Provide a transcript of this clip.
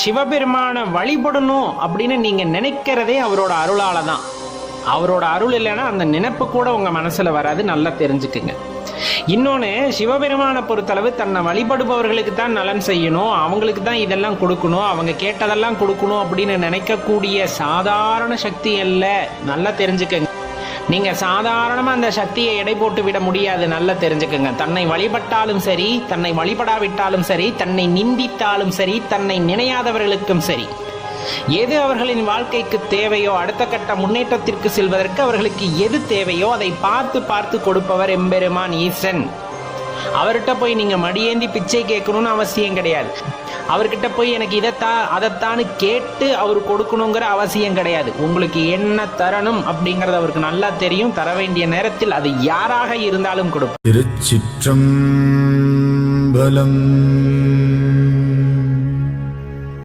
சிவபெருமான வழிபடணும் அப்படின்னு நீங்க நினைக்கிறதே அவரோட அருளால தான். அவரோட அருள் இல்லைன்னா அந்த நினைப்பு கூட உங்க மனசுல வராது, நல்லா தெரிஞ்சுக்குங்க. இன்னொன்னு, சிவபெருமானை பொறுத்தளவு தன்னை வழிபடுபவர்களுக்கு தான் நலன் செய்யணும், அவங்களுக்கு தான் இதெல்லாம் கொடுக்கணும், அவங்க கேட்டதெல்லாம் கொடுக்கணும் அப்படின்னு நினைக்கக்கூடிய சாதாரண சக்தி அல்ல, நல்லா தெரிஞ்சுக்கங்க. நீங்க சாதாரணமா அந்த சக்தியை எடை போட்டு விட முடியாது, நல்லா தெரிஞ்சுக்கங்க. தன்னை வழிபட்டாலும் சரி, தன்னை வழிபடாவிட்டாலும் சரி, தன்னை நிந்தித்தாலும் சரி, தன்னை நினையாதவர்களுக்கும் சரி, எது அவர்களின் வாழ்க்கைக்கு தேவையோ, அடுத்த கட்ட முன்னேற்றத்திற்கு செல்வதற்கு அவர்களுக்கு எது தேவையோ அதை பார்த்து பார்த்து கொடுப்பவர் எம்பெருமான் ஈசன். அவர்கிட்ட போய் நீங்க மடியேந்தி பிச்சை கேட்கணும்னு அவசியம் கிடையாது. அவர்கிட்ட போய் எனக்கு இதைத்தான் அதைத்தான்னு கேட்டு அவர் கொடுக்கணுங்கிற அவசியம் கிடையாது. உங்களுக்கு என்ன தரணும் அப்படிங்கறது அவருக்கு நல்லா தெரியும். தர வேண்டிய நேரத்தில் அது யாராக இருந்தாலும் கொடுப்பார். திருச்சிற்றம்பலம்.